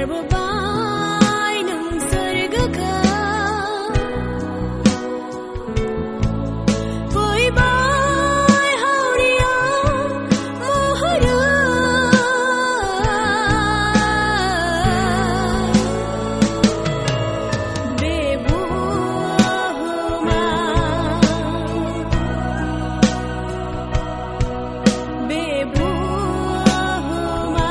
बारबोबाय नोंसोर गोगा फैबाय हावरियाव महरा बे बुहुमा बे बुहुमा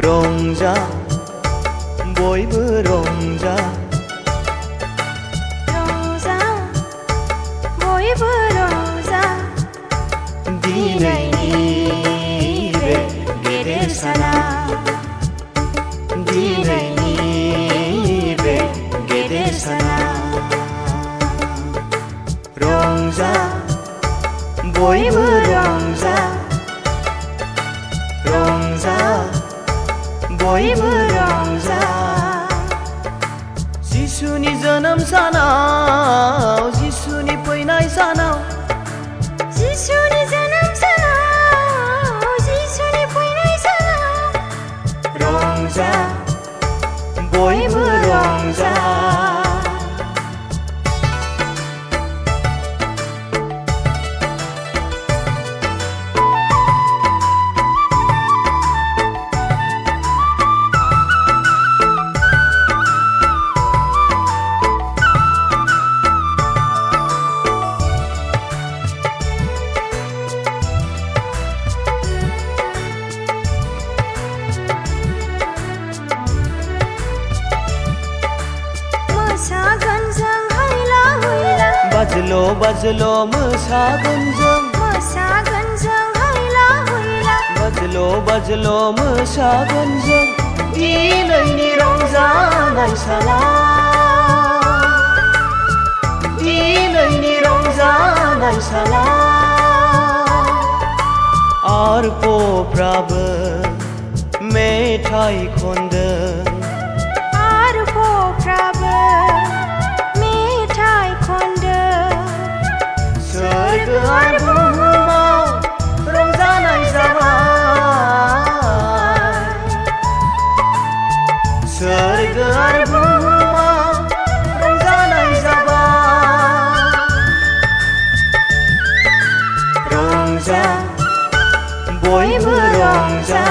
रंजा बयबो रंजा रंजा बयबो रंजा दिनैनि बे गेदेर साना दिनैनि बे गेदेर साना रंजा बयबो रंजा रंजा बयबो रंजा जिसुनि जोनोम सानाव जिसुनि फैनाय सानाव जिसुनि जोनोम सानाव जिसुनि फैनाय सानाव रंजा बयबो रंजा बाजलो बाजलो मोसागोन जों हैला हैला बाजलो बाजलो मोसागोन जों दिनैनि रंजानाय सानाव दिनैनि रंजानाय सानाव आरफफ्राबो मेथाइ खनदों आरफफ्राबो मेथाइ खनदों सोरगो आरो बुहुमाव रंजानाय जाबाय सोरगो आरो बुहुमाव रंजानाय जाबाय रंजा बयबो रंजा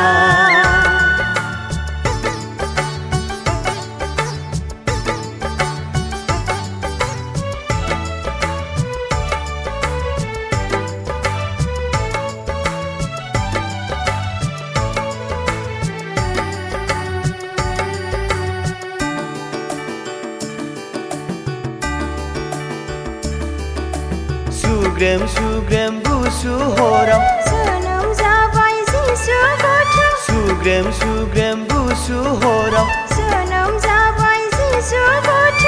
सुग्रेम सुग्रेम गुसु हराव जोनोम जाबाय जिसु गथ' सुग्रेम सुग्रेम गुसु हराव जोनोम जाबाय जिसु गथ'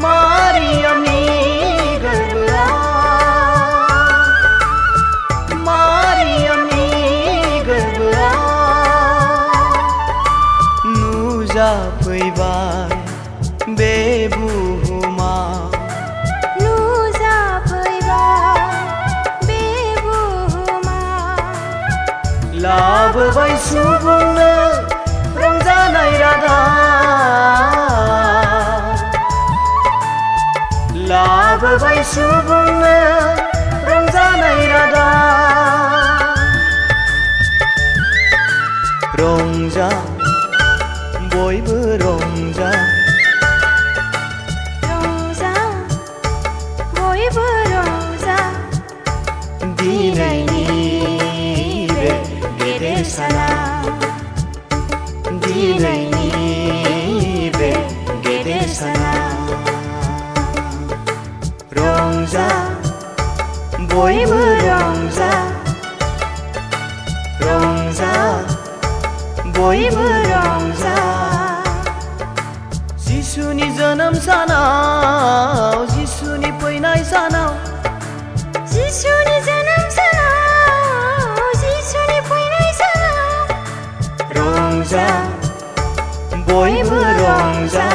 मारियामनि गोरबोआव मारियामनि गोरबोआव नुजाफैबाय बे बुहुमा लाबोबाय सुबुंनो रंजानाय रादा लाबोबाय सुबुंनो रंजानाय रादा रंजा बयबो रंजा रंजा बयबो रंजा दिनैनि सानाव जिसुनि फैनाय सानाव जिसुनि जोनोम सानाव जिसुनि फैनाय सानाव रंजा बयबो रंजा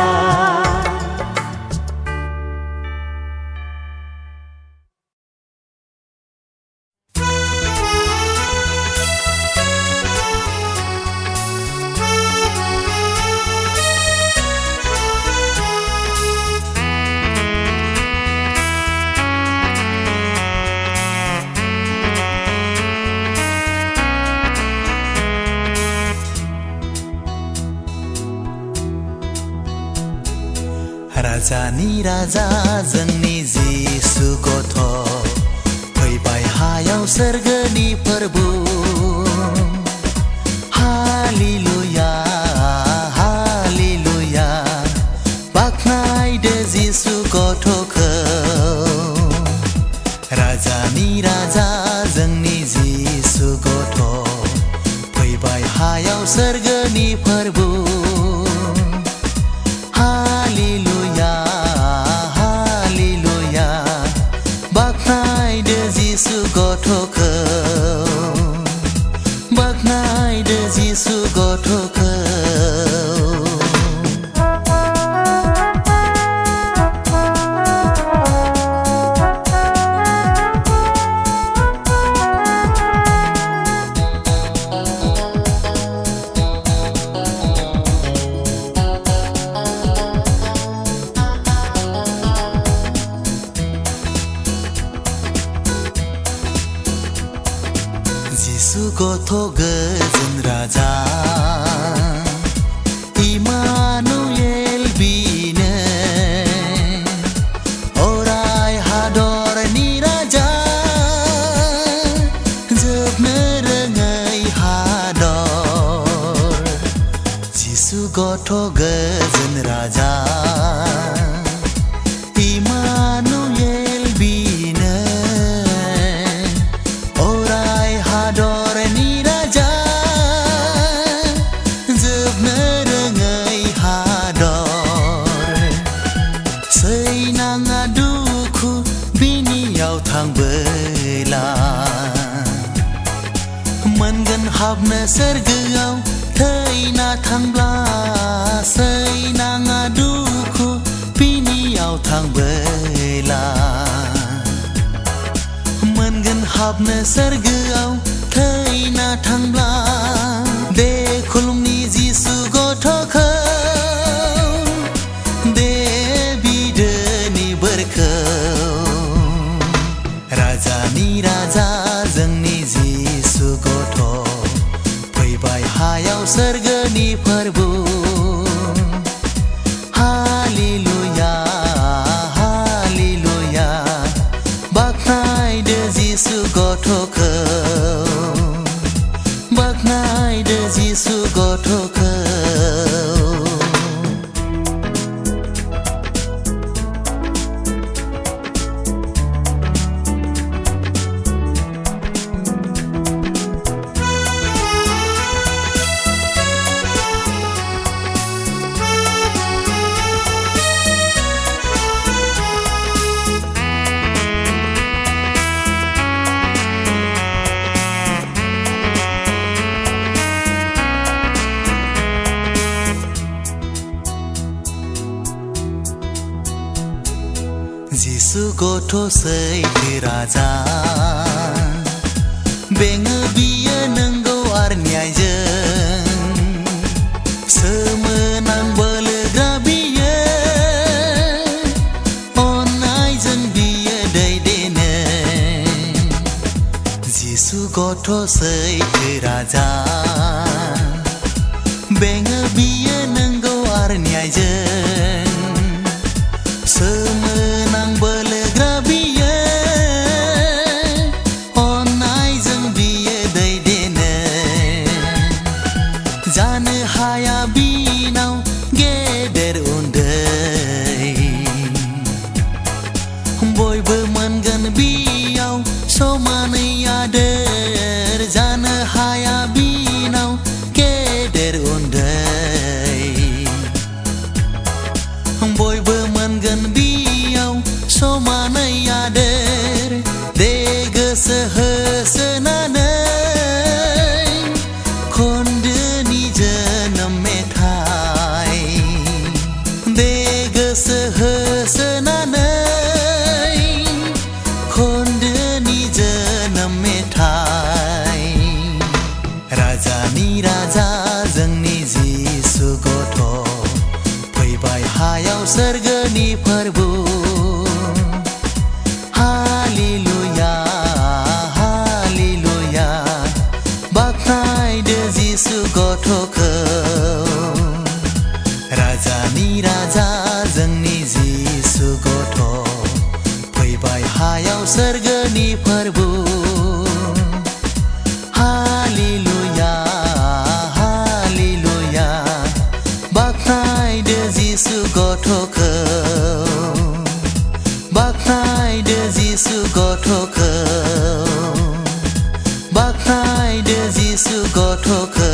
राजानि राजा जोंनि जिसु गथ' फैबाय हायाव सोरगोनि फोरबो हालेलुया हालेलुया बाख्नायदो जिसु गथ'खौ राजानि राजा जोंनि जिसु गथ' फैबाय हायाव सोरगोनि फोरबो हालेलुया हालेलुया बाख्नायदो जिसु गथ'खौ बाख्नायदो जिसु गथ'खौ जिसु गथ' गोजोन राजा इमानुएल बिनो अराय हादरनि राजा जोबनो रोङै हादर जिसु गथ' गोजोन राजा इमानुएल बिनो हादरनि राजा जोबनो रोङै हादर सैनाङा दुखु बिनियाव थांबोला मोनगोन हाबनो सोरगोआव थैना थांब्ला सैनाङा दुखु बिनियाव थांबोला मोनगोन हाबनो सोरगोआव थैना थांब्ला दे खुलुमनि जिसु गथ'खौ दे बिदोनि बोरखौ राजानि राजा जोंनि जिसु गथ' फैबाय हायाव सोरगोनि फोरबो हालेलुया हालेलुया बाख्नायदो जिसु गथ'खौ बाख्नायदो जिसु गथ'खौ जिसु गथ' सैथो राजा बेङो बियो नंगौ आरो न्यायजों सोमोनां बोलोग्रा बियो अननायजों बियो दैदेनो जिसु गथ' सैथो राजा बेङो बियो नंगौ आरो न्यायजों सोमोनां बोलोग्रा बियो अननायजों बियो दैदेनो जानो हाया बिनाव गेदेर उन्दै बयबो मोनगोन बियाव समानै आदोर जानो हाया बिनाव गेदेर उन्दै जिसु गथ'खौ राजानि राजा जोंनि जिसु गथ' फैबाय हायाव सोरगोनि फोरबो हालेलुया हालेलुया बाख्नायदो जिसु गथ'खौ बाख्नायदो जिसु गथ'खौ बाख्नायदो जिसु गथ'खौ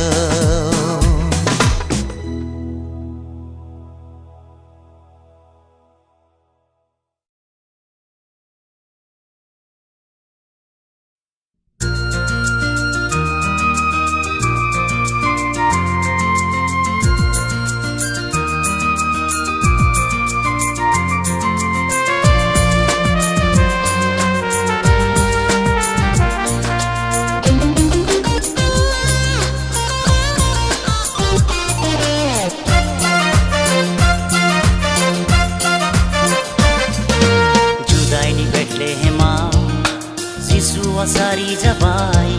Sari jabai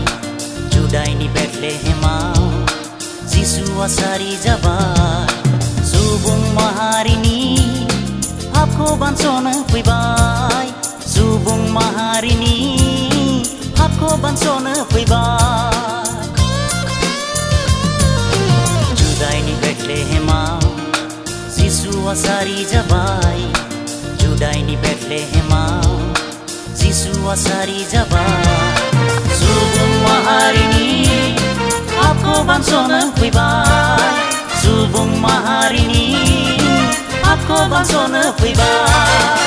Judaini Bethlehemau Jisua sari jabai Subung maharini Hapko bansona puibai Subung maharini Hapko bansona puibai Judaini Bethlehemau Jisua sari jabai Judaini Bethlehemau Jisua sari jabai Subung maharini Aku bansona puibai Subung maharini Aku bansona puibai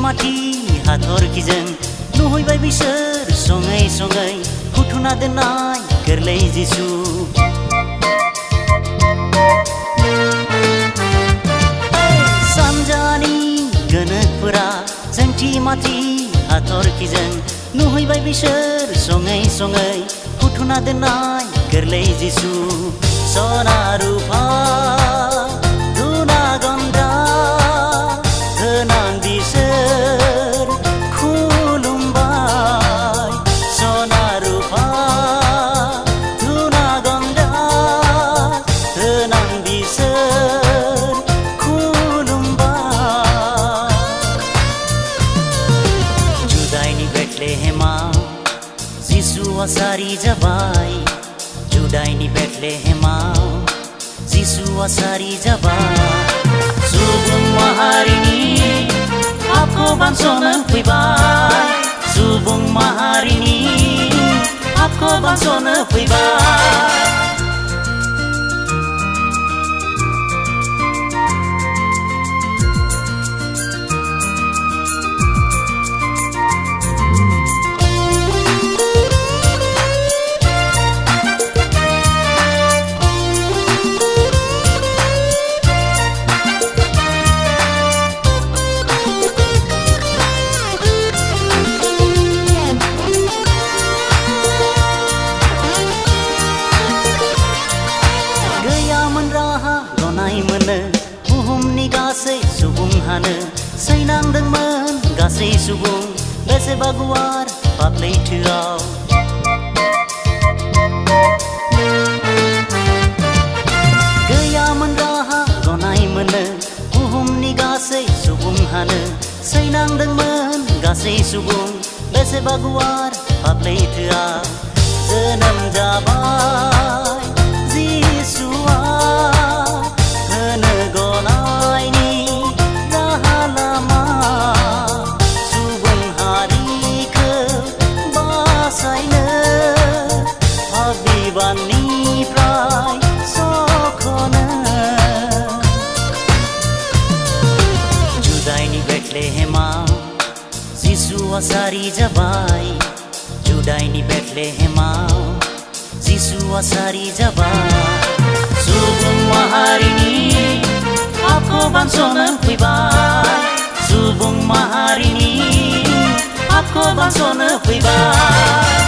Mati hathor kijang nuhoi bai bisar songai songai hutuna denai kerlei jisu samjani ganak pura jangti mati hathor kijang nuhoi bai bisar songai songai hutuna denai kerlei jisu sona rupa duna ganda tenang disar kulumbai sona rupa tuna ganda tenang disar kulumbai Judaini Bethlehemau Jisua sari jabai Judaini Bethlehemau Jisua sari jabai Subung maharini Aku bansona puibai Subung maharini Aku bansona puibai Buhumni gasai subung hana sainangdangman gasai subung beseba guar paplei thirau gayaman raha gonai mana buhumni gasai subung hana sainangdangman gasai subung beseba guar paplei thirau janam jabai Jisua Jisua sari jabai Judaini Bethlehemau Jisua sari jabai माहारिनि आखौ बानस'नो फैबाय सुबुं माहारिनि आखौ बानस'नो फैबाय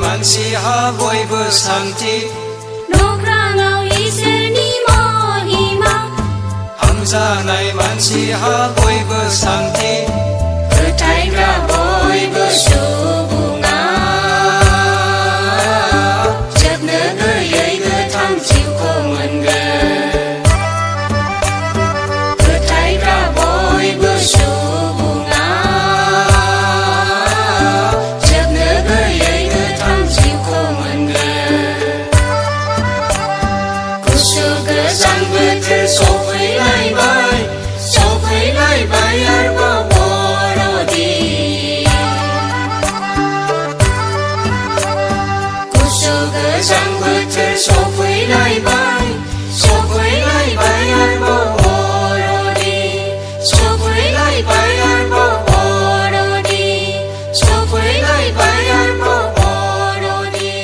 मानसिहा बयबो सान्थि नख्राङाव इसोरनि महिमा हामजानाय मानसिहा बयबो सान्थि फोथायग्रा बयबो सुबुङा जोबनो गैयै गोथां जिउखौ मोनगोन फोथायग्रा बयबो सुबुङा जोबनो गैयै गोथां जिउखौ मोनगोन गुसु गोजां बोथोर सफैलायबाय आरोबाव बर'दिन गुसु गोजां बोथोर सफैलायबाय आरोबाव बर'दिन सफैलायबाय आरोबाव बर'दिन सफैलायबाय आरोबाव बर'दिन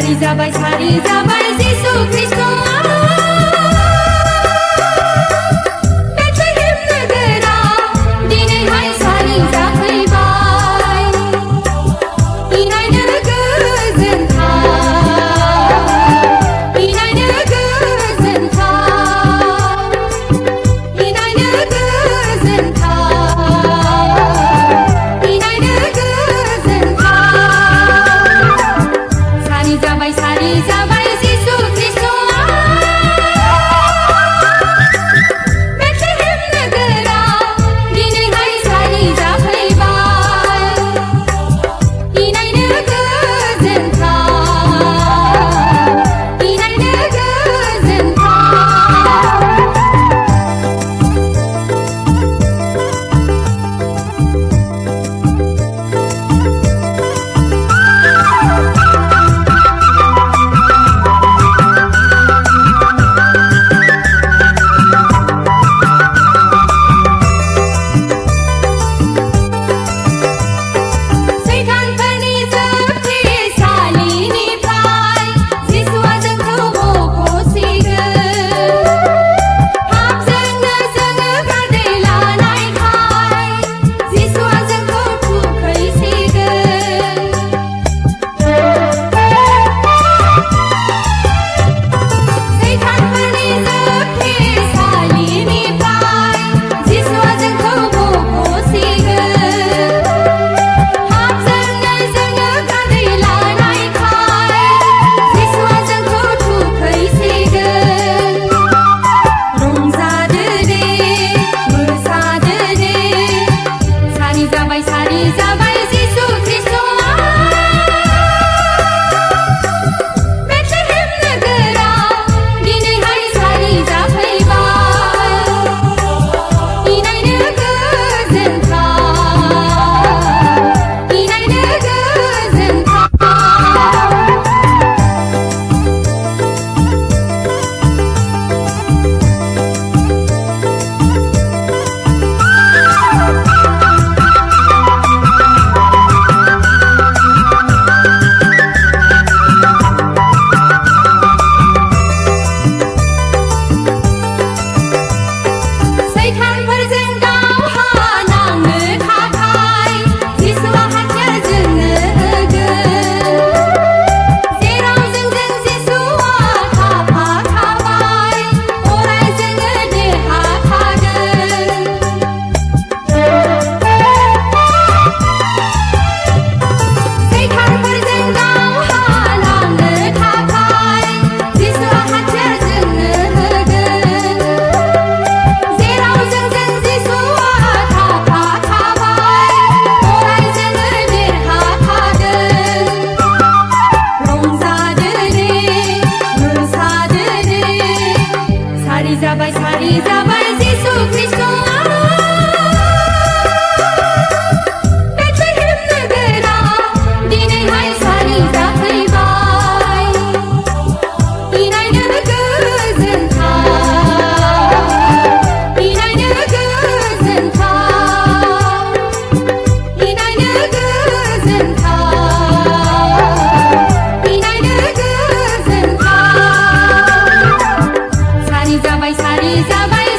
सारि जाबाय जिसु ख्रिस्ट'आ बेथलेहेम नोगोराव दिनैहाय सारि जाफैबाय इनायनो गोजोनथाव इनायनो गोजोनथाव इनायनो गोजोनथाव इनायनो गोजोनथाव सारि जाबाय जिसु ख्रिस्ट'आ बेथलेहेम नोगोराव दिनैहाय सारि जाफैबाय इनायनो गोजोनथाव इनायनो सैतानफोरनि जोबथेसालिनिफ्राय जिसुआ जोंखौ बख'सिगोन पापजोंनो जोङो गादै लानायखाय जिसुआ जोंखौ थुखैसिगोन सैतानफोरनि जोबथेसालिनिफ्राय जिसुआ जोंखौ बख'सिगोन पापजोंनो जोङो गादै लानायखाय जिसुआ जोंखौ थुखैसिगोन रंजादो दे मोसादो दे सारि जाबाय जिसु ख्रिस्ट'आ बेथलेहेम नोगोराव दिनैहाय सारि जाफैबाय इनायनो गोजोनथाव इनायनो गोजोनथाव सैतानफोरजों दावहा नांनो थाखाय जिसुआ हाथियार जोंनो होगोन जेराव जोंजों जिसुआ थाफाखाबाय अराय जोङो देरहाखागोन सैतानफोरजों दावहा नांनो थाखाय जिसुआ हाथियार जोंनो होगोन जेराव जोंजों जिसुआ थाफाखाबाय अराय जोङो देरहाखागोन रंजादो दे मोसादो दे सारि जाबाय जिसु ख्रिस्ट'आ बेथलेहेम नोगोराव दिनैहाय सारि जाफैबाय इनायनो गोजोनथाव इनायनो गोजोनथाव इनायनो गोजोनथाव इनायनो गोजोनथाव सारि जाबाय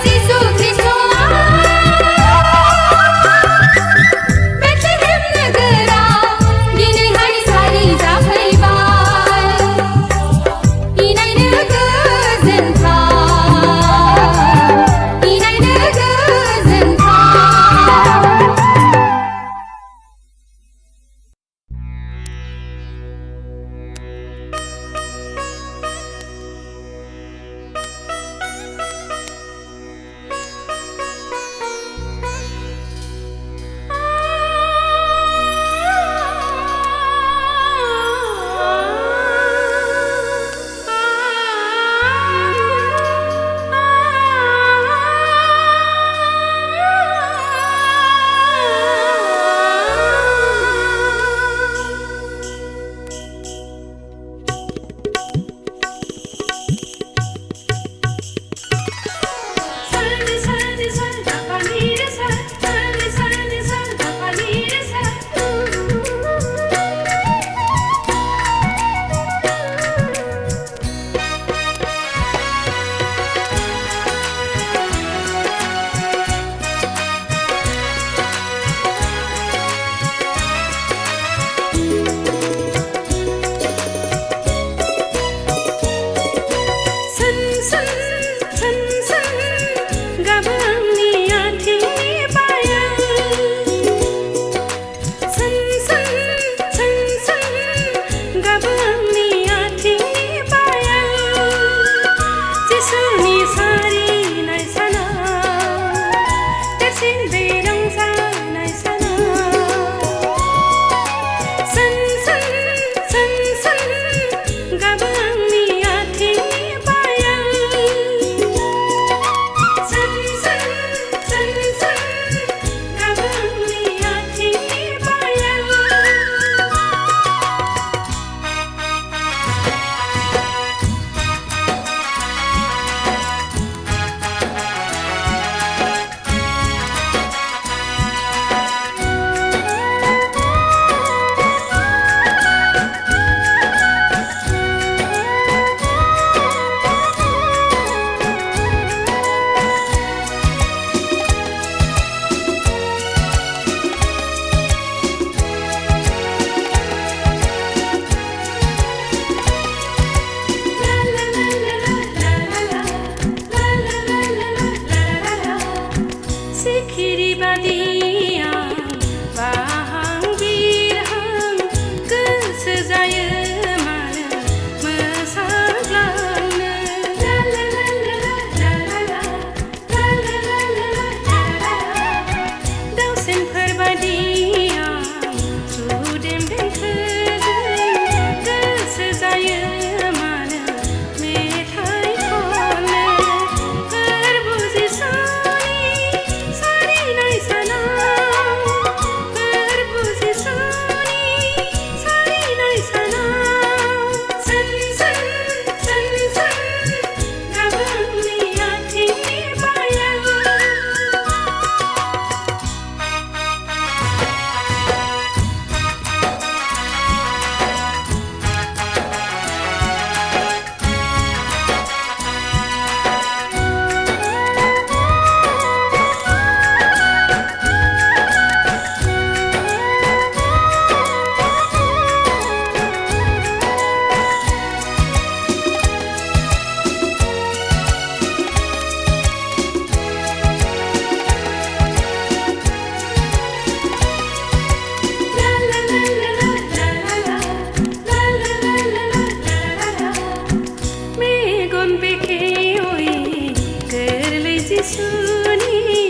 जिसुनि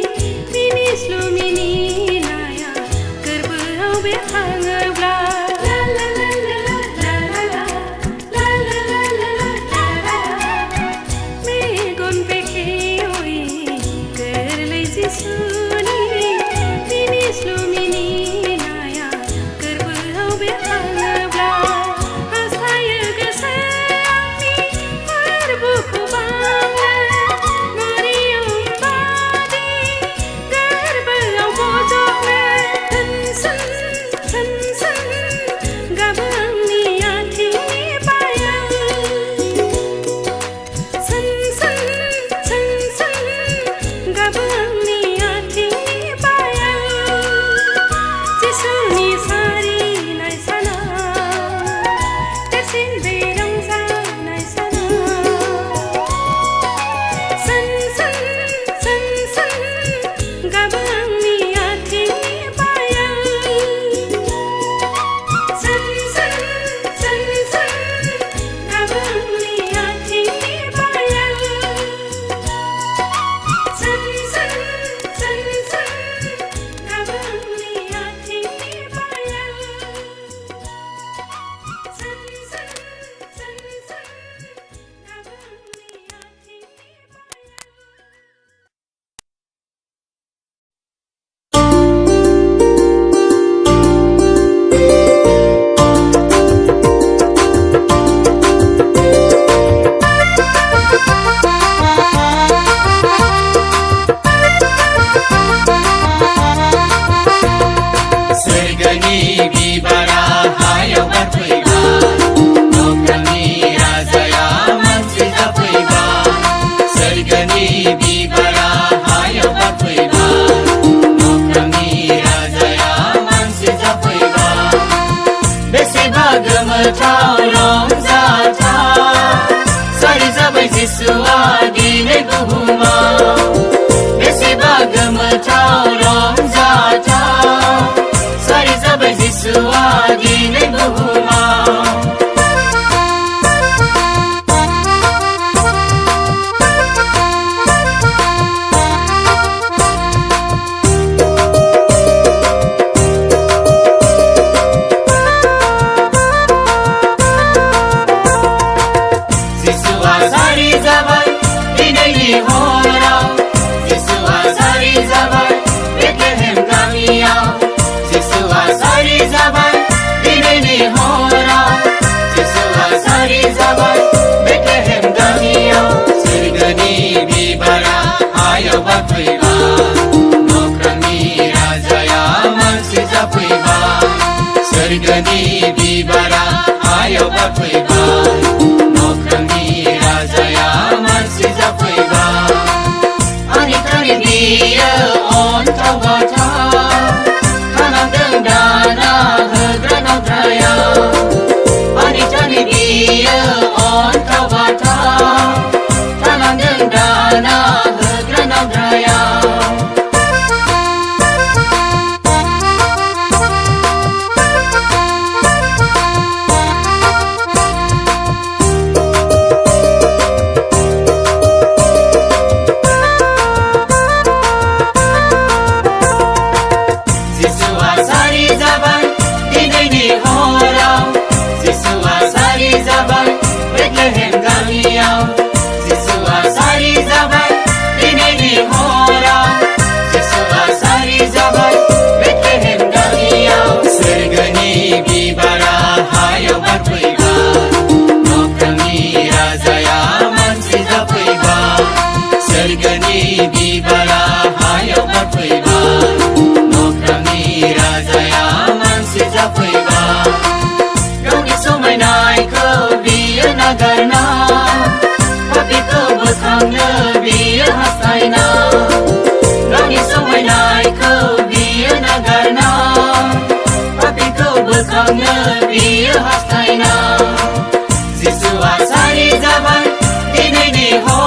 मिनिस्लु मिनिनाया गोरबोआव बेरखाङोब्ला ला ला ला ला ला ला ला ला ला ला मेगन बेखेवै गोरलै जिसुनि मिनिस्लु मिनिनाया गोरबोआव बेरखाङोब्ला हास्थायो गोसो आंनि फोरबोखौ बांनो मरियम बादि गोरबोआव बज'नो सोन सोन सोन गाबो आंनि आथिंनि पायाव सोन सोन सोन सोन गाबो आंनि आथिंनि पायाव जिसुनि सारिनाय सानाव देरसिन बे रंजानाय सानाव सोन सोन सोन सोन गाबो आंनि आथिंनि पायाव सोन सोन सोन सोन गाबो आंनि आथिंनि पायाव सोन सोन सोन सोन गाबो आंनि आथिंनि पायाव सोन सोन सोन सोन गाबो आंनि आथिंनि पायाव सोरगोनि बिबारा हायाव बारफैबाय नख्रांनि राजाया मानसि जाफैबाय सोरगोनि बिबारा हायाव बारफैबाय नख्रांनि राजाया मानसि जाफैबाय बेसेबा गोमोथाव रंजाथाव सारि जाबाय जिसुआ दिनै बुहुमाव बेसेबा गोमोथाव रंजाथाव सारि जाबाय जिसुआ दिनै बुहुमाव जिसुआ सारि जाबाय दिनैनि हराव जिसुआ सारि जाबाय बेथलेहेम गामियाव जिसुआ सारि जाबाय दिनैनि हराव जिसुआ सारि जाबाय बेथलेहेम गामियाव सोरगोनि बिबारा हायाव बारफैबाय नख्रांनि राजाया मानसि जाफैबाय सोरगोनि बिबारा हायाव बारफैबाय नख्रांनि राजाया मानसि जाफैबाय आंनिफ्राय बियो अन्थाव बाथाव थानांदों दाना होग्रा नावद्रायाव आंनिफ्राय बियो अन्थाव बाथाव थानांदों दाना होग्रा नावद्रायाव जिसुआ सारि जाबाय दिनैनि हराव जिसुआ सारि जाबाय बेथलेहेम गामियाव जिसुआ सारि जाबाय दिनैनि हराव जिसुआ सारि जाबाय बेथलेहेम गामियाव सोरगोनि बिबारा हायाव बारफैबाय नख्रांनि राजाया मानसि जाफैबाय सोरगोनि बिबारा हायाव बारफैबाय नख्रांनि राजाया मानसि जाफैबाय गावनि समायनायखौ बियो नागारना पापिखौ बोखांनो बियो हास्थायना गावनि समायनायखौ बियो नागारना पापिखौ बोखांनो बियो हास्थायना जिसुआ सारि जाबाय दिनैनि हराव